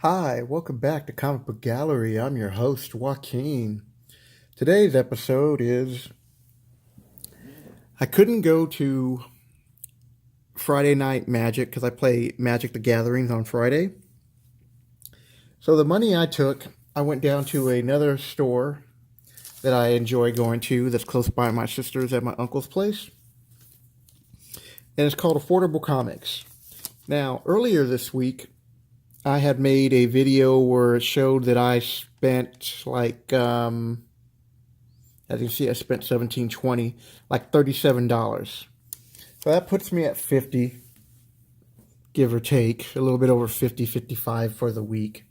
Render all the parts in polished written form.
Hi, welcome back to Comicbook Gallery. I'm your host, Joaquin. Today's episode is I couldn't go to Friday Night Magic because I play Magic the Gatherings on Friday. So the money I took, I went down to another store that I enjoy going to that's close by my sister's at my uncle's place. And it's called Affordable Comics. Now, earlier this week, I had made a video where it showed that I spent as you can see, I spent $17.20, like $37. So that puts me at 50, give or take, a little bit over 50, 55 for the week.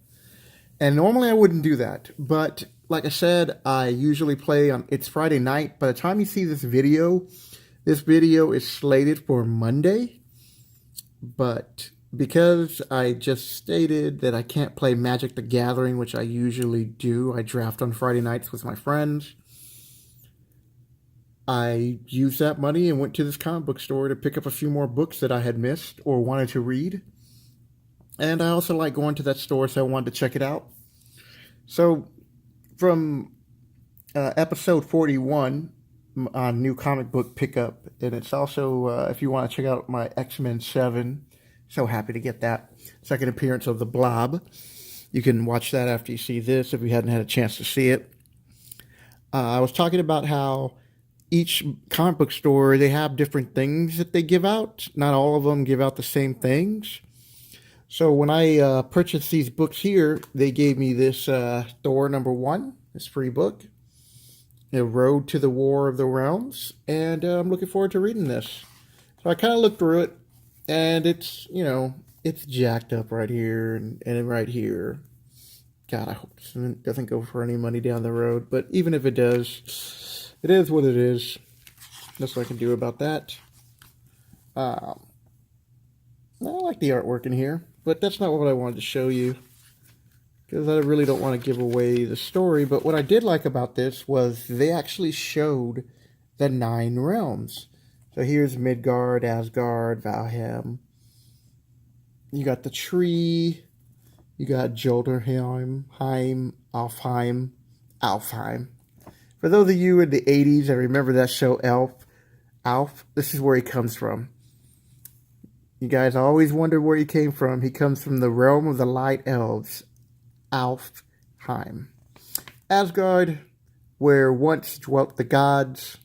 And normally I wouldn't do that, but like I said, I usually play on, it's Friday night. By the time you see this video is slated for Monday, but because I just stated that I can't play Magic the Gathering, which I usually do, I draft on Friday nights with my friends, I used that money and went to this comic book store to pick up a few more books that I had missed or wanted to read. And I also like going to that store, so I wanted to check it out. So from episode 41 on new comic book pickup, and it's also, if you want to check out my X-Men 7, so happy to get that second appearance of the Blob. You can watch that after you see this if you hadn't had a chance to see it. I was talking about how each comic book store, they have different things that they give out. Not all of them give out the same things. So when I purchased these books here, they gave me this Thor #1, this free book, A Road to the War of the Realms, and I'm looking forward to reading this. So I kind of looked through it, and it's, it's jacked up right here and right here. God, I hope it doesn't go for any money down the road, but even if it does, it is what it is. That's what I can do about that. I like the artwork in here, but that's not what I wanted to show you, because I really don't want to give away the story. But what I did like about this was they actually showed the 9 realms. So here's Midgard, Asgard, Valheim. You got the tree. You got Jotunheim, Alfheim. For those of you in the 80s that remember that show, Alf, this is where he comes from. You guys always wonder where he came from. He comes from the realm of the light elves, Alfheim. Asgard, where once dwelt the gods,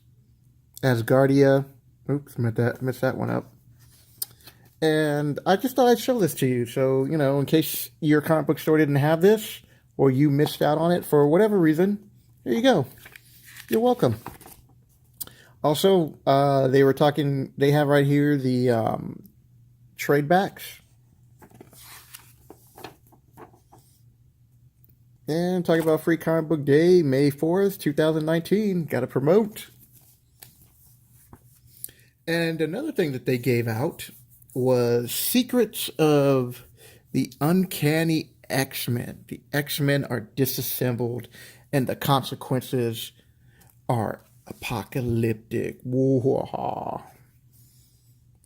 Asgardia. Oops, messed that one up. And I just thought I'd show this to you. So, in case your comic book store didn't have this, or you missed out on it for whatever reason, here you go. You're welcome. Also, they have right here the trade backs. And talking about Free Comic Book Day, May 4th, 2019. Got to promote. And another thing that they gave out was Secrets of the Uncanny X-Men. The X-Men are disassembled, and the consequences are apocalyptic. Woo-ha-ha.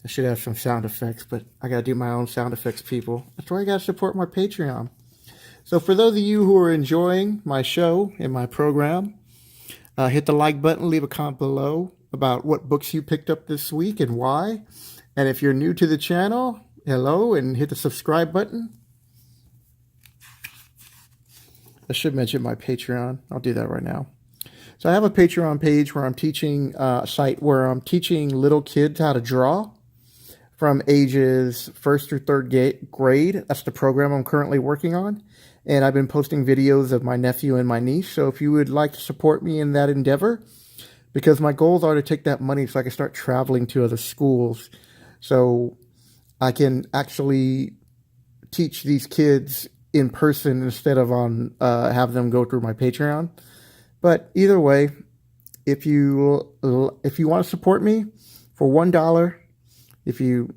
I should have some sound effects, but I got to do my own sound effects, people. That's why I got to support my Patreon. So for those of you who are enjoying my show and my program, hit the like button, leave a comment below about what books you picked up this week and why. And if you're new to the channel, hello, and hit the subscribe button. I should mention my Patreon. I'll do that right now. So I have a Patreon page where I'm teaching a site where I'm teaching little kids how to draw from ages 1st through 3rd grade. That's the program I'm currently working on. And I've been posting videos of my nephew and my niece. So if you would like to support me in that endeavor, because my goals are to take that money so I can start traveling to other schools, so I can actually teach these kids in person instead of on have them go through my Patreon. But either way, if you want to support me for $1, if you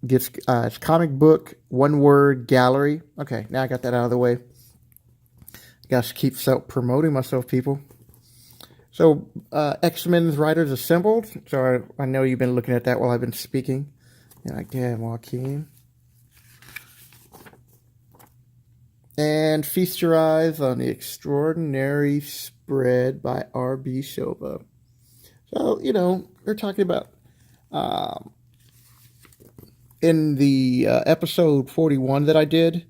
get it's Comic Book, one word, Gallery. Okay, now I got that out of the way. Got to keep promoting myself, people. So, X-Men's Writers Assembled. So I know you've been looking at that while I've been speaking. You're like, damn, Joaquin. and feast your eyes on the extraordinary spread by R.B. Silva. So, they're talking about in the episode 41 that I did,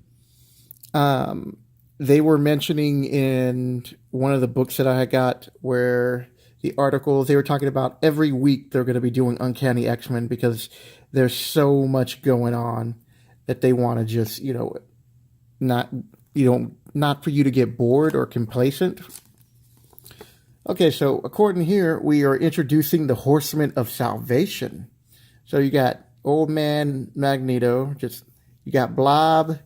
they were mentioning in one of the books that I got where the articles, they were talking about every week they're going to be doing Uncanny X-Men because there's so much going on that they want to just, not for you to get bored or complacent. Okay, so according here, we are introducing the Horsemen of Salvation. So you got Old Man Magneto, you got Blob,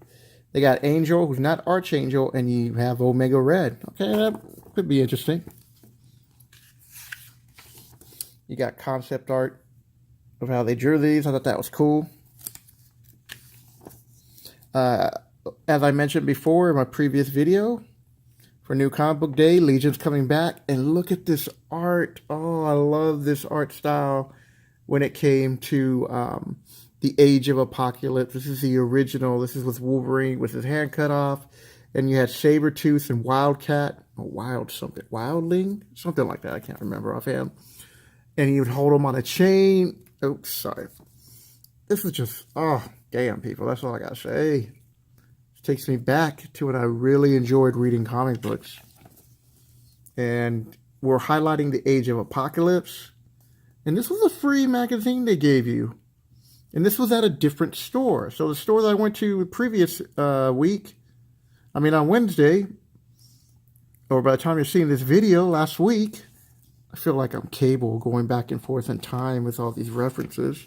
they got Angel, who's not Archangel, and you have Omega Red. Okay, that could be interesting. You got concept art of how they drew these. I thought that was cool. As I mentioned before in my previous video, for New Comic Book Day, Legion's coming back. And look at this art. Oh, I love this art style when it came to the Age of Apocalypse. This is the original. This is with Wolverine with his hand cut off. And you had Sabretooth and Wildcat. Or Wildling? Something like that. I can't remember offhand. And he would hold them on a chain. Oops, sorry. This was just, oh, damn, people. That's all I got to say. It takes me back to when I really enjoyed reading comic books. And we're highlighting the Age of Apocalypse. And this was a free magazine they gave you. And this was at a different store. So the store that I went to the previous week, on Wednesday, or by the time you're seeing this video, last week, I feel like I'm Cable going back and forth in time with all these references.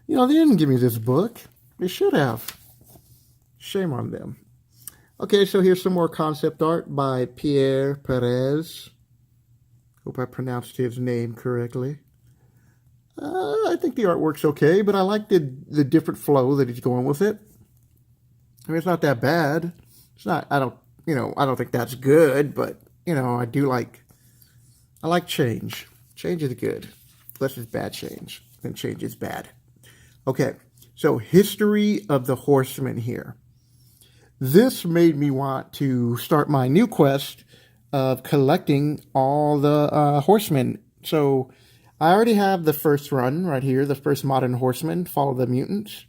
They didn't give me this book. They should have. Shame on them. Okay, so here's some more concept art by Pierre Perez. Hope I pronounced his name correctly. I think the artwork's okay, but I like the different flow that he's going with it. It's not that bad. It's not, I don't think that's good, but, I like change. Change is good. Unless it's bad change. Then change is bad. Okay, so history of the Horsemen here. This made me want to start my new quest of collecting all the Horsemen. So I already have the first run right here, the first Modern Horseman, Fall of the Mutants.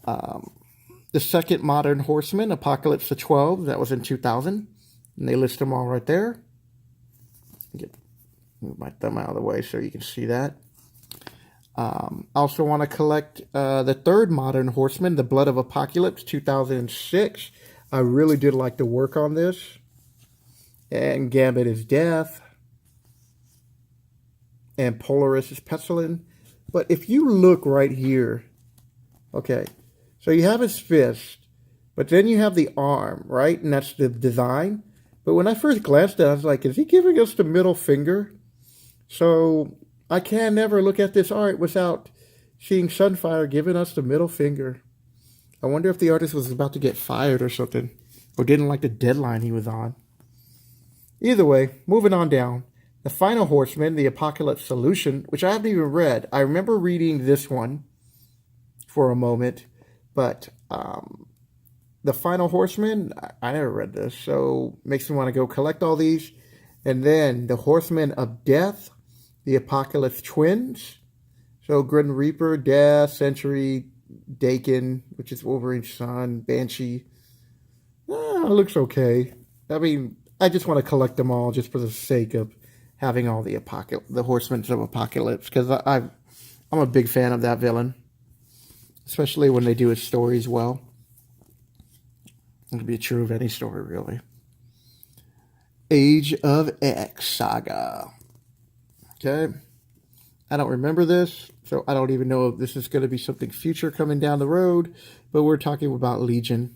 The second Modern Horseman, Apocalypse of 12, that was in 2000. And they list them all right there. Move my thumb out of the way so you can see that. I also want to collect the third Modern Horseman, The Blood of Apocalypse, 2006. I really did like the work on this. And Gambit is Death. And Polaris is Pestilence. But if you look right here, okay, so you have his fist, but then you have the arm, right? And that's the design. But when I first glanced at it, I was like, is he giving us the middle finger? So I can never look at this art without seeing Sunfire giving us the middle finger. I wonder if the artist was about to get fired or something, or didn't like the deadline he was on. Either way, moving on down. The Final Horseman, The Apocalypse Solution, which I haven't even read. I remember reading this one for a moment, but The Final Horseman, I never read this, so makes me want to go collect all these. And then The Horsemen of Death, The Apocalypse Twins. So Grim Reaper, Death, Sentry, Dakin, which is Wolverine's son, Banshee. Looks okay. I just want to collect them all just for the sake of having all the Horsemen of Apocalypse, because I'm a big fan of that villain, especially when they do his stories well. It could be true of any story, really. Age of X Saga. Okay. I don't remember this, so I don't even know if this is going to be something future coming down the road, but we're talking about Legion.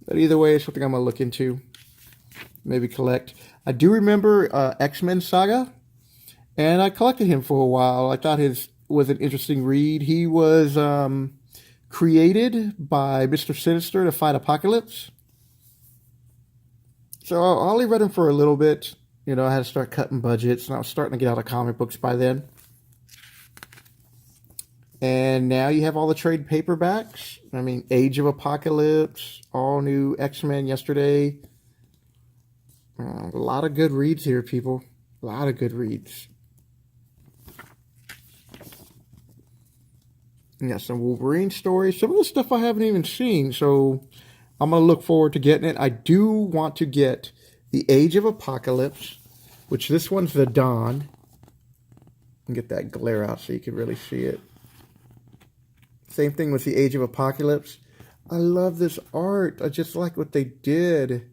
But either way, it's something I'm going to look into. Maybe collect. I do remember X-Men Saga, and I collected him for a while. I thought his was an interesting read. He was created by Mr. Sinister to fight Apocalypse. So I only read him for a little bit. I had to start cutting budgets, and I was starting to get out of comic books by then. And now you have all the trade paperbacks. I mean, Age of Apocalypse, all new X-Men yesterday. A lot of good reads here, people. A lot of good reads. You got some Wolverine stories. Some of the stuff I haven't even seen, so I'm going to look forward to getting it. I do want to get the Age of Apocalypse, which this one's the Dawn. Get that glare out so you can really see it. Same thing with the Age of Apocalypse. I love this art. I just like what they did.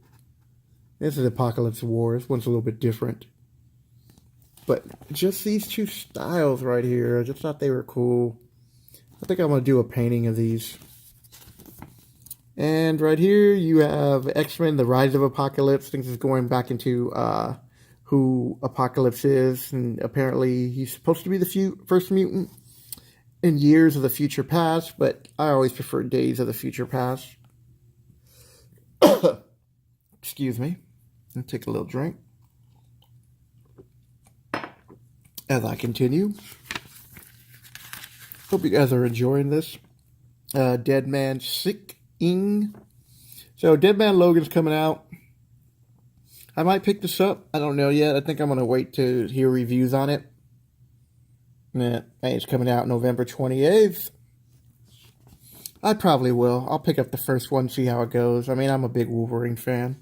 This is Apocalypse War. This one's a little bit different. But just these two styles right here, I just thought they were cool. I think I'm going to do a painting of these. And right here you have X-Men, The Rise of Apocalypse. Things is going back into who Apocalypse is. And apparently he's supposed to be the first mutant in years of the future past. But I always prefer days of the future past. Excuse me. I'll take a little drink as I continue. Hope you guys are enjoying this. Dead Man Sick-ing. So Dead Man Logan's coming out. I might pick this up. I don't know yet. I think I'm going to wait to hear reviews on it. It's coming out November 28th. I probably will. I'll pick up the first one, see how it goes. I mean, I'm a big Wolverine fan.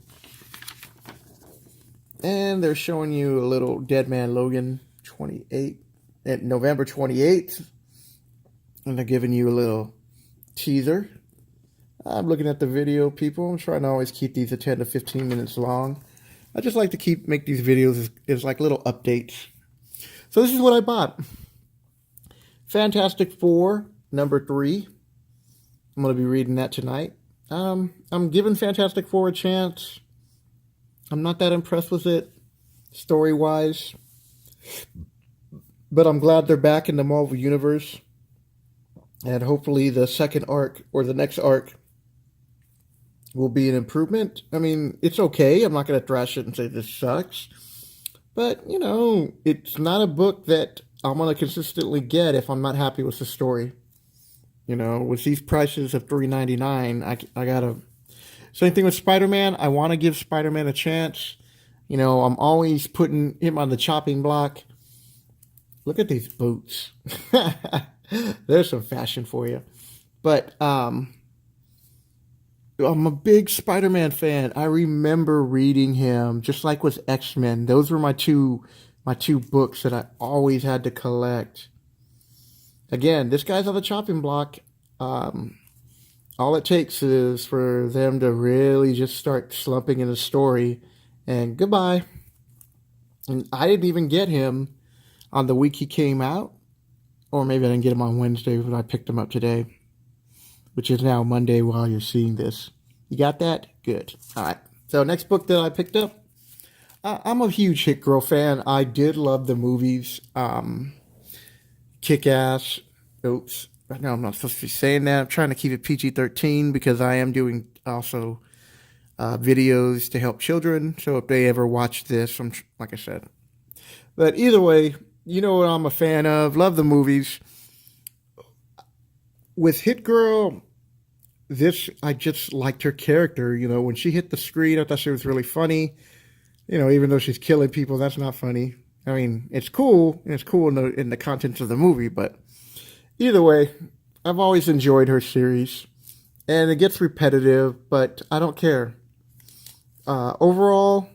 And they're showing you a little Dead Man Logan 28, November 28th. And they're giving you a little teaser. I'm looking at the video, people. I'm trying to always keep these at 10 to 15 minutes long. I just like to make these videos as like little updates. So this is what I bought. Fantastic Four, number 3. I'm going to be reading that tonight. I'm giving Fantastic Four a chance. I'm not that impressed with it, story-wise. But I'm glad they're back in the Marvel Universe. And hopefully the second arc, or the next arc, will be an improvement. I mean, it's okay. I'm not going to thrash it and say this sucks. But, you know, it's not a book that I'm going to consistently get if I'm not happy with the story. You know, with these prices of $3.99, I got to... Same thing with Spider-Man. I want to give Spider-Man a chance. You know, I'm always putting him on the chopping block. Look at these boots. There's some fashion for you. But I'm a big Spider-Man fan. I remember reading him, just like with X-Men. Those were my two books that I always had to collect. Again, this guy's on the chopping block. All it takes is for them to really just start slumping in the story, and goodbye. And I didn't even get him on the week he came out. Or maybe I didn't get him on Wednesday, but I picked him up today, which is now Monday while you're seeing this. You got that? Good. All right. So next book that I picked up, I'm a huge Hit Girl fan. I did love the movies. Kick-Ass. Oops. No, I'm not supposed to be saying that. I'm trying to keep it PG-13 because I am doing also videos to help children. So if they ever watch this, like I said. But either way, you know what I'm a fan of. Love the movies. With Hit Girl, I just liked her character. You know, when she hit the screen, I thought she was really funny. You know, even though she's killing people, that's not funny. I mean, it's cool. And it's cool in the contents of the movie. But either way, I've always enjoyed her series. And it gets repetitive, but I don't care. Overall,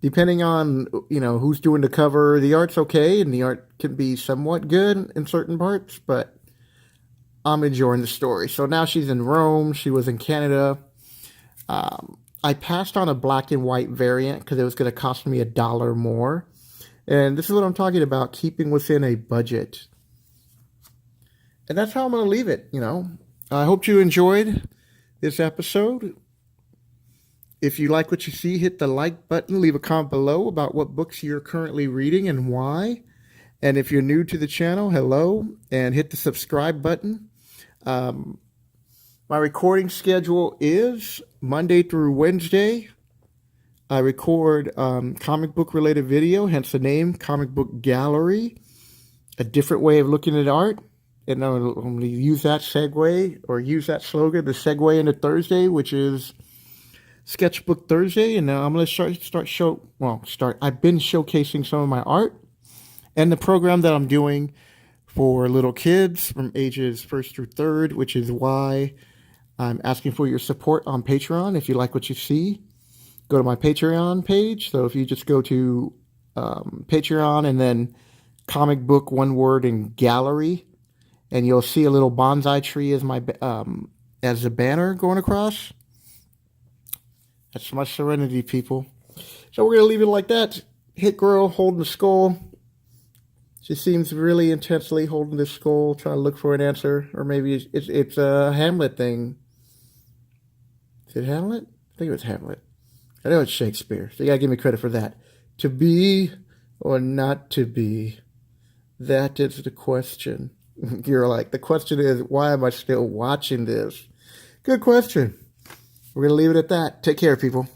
depending on, you know, who's doing the cover, the art's okay, and the art can be somewhat good in certain parts, but I'm enjoying the story. So now she's in Rome. She was in Canada. I passed on a black and white variant because it was going to cost me $1 more. And this is what I'm talking about, keeping within a budget. And that's how I'm going to leave it, you know. I hope you enjoyed this episode. If you like what you see, hit the like button. Leave a comment below about what books you're currently reading and why. And if you're new to the channel, hello. And hit the subscribe button. My recording schedule is Monday through Wednesday. I record comic book related video, hence the name, Comic Book Gallery. A different way of looking at art. And I'm going to use that segue or use that slogan to segue into Thursday, which is Sketchbook Thursday. And now I'm going to I've been showcasing some of my art and the program that I'm doing for little kids from ages first through third, which is why I'm asking for your support on Patreon. If you like what you see, go to my Patreon page. So if you just go to Patreon and then Comic Book, one word, and Gallery, and you'll see a little bonsai tree as my as a banner going across. That's my Serenity, people. So we're gonna leave it like that. Hit girl holding the skull. She seems really intensely holding the skull, trying to look for an answer, or maybe it's a Hamlet thing. Is it Hamlet? I think it was Hamlet. I know it's Shakespeare, so you gotta give me credit for that. To be or not to be? That is the question. You're like, the question is, why am I still watching this? Good question. We're going to leave it at that. Take care, people.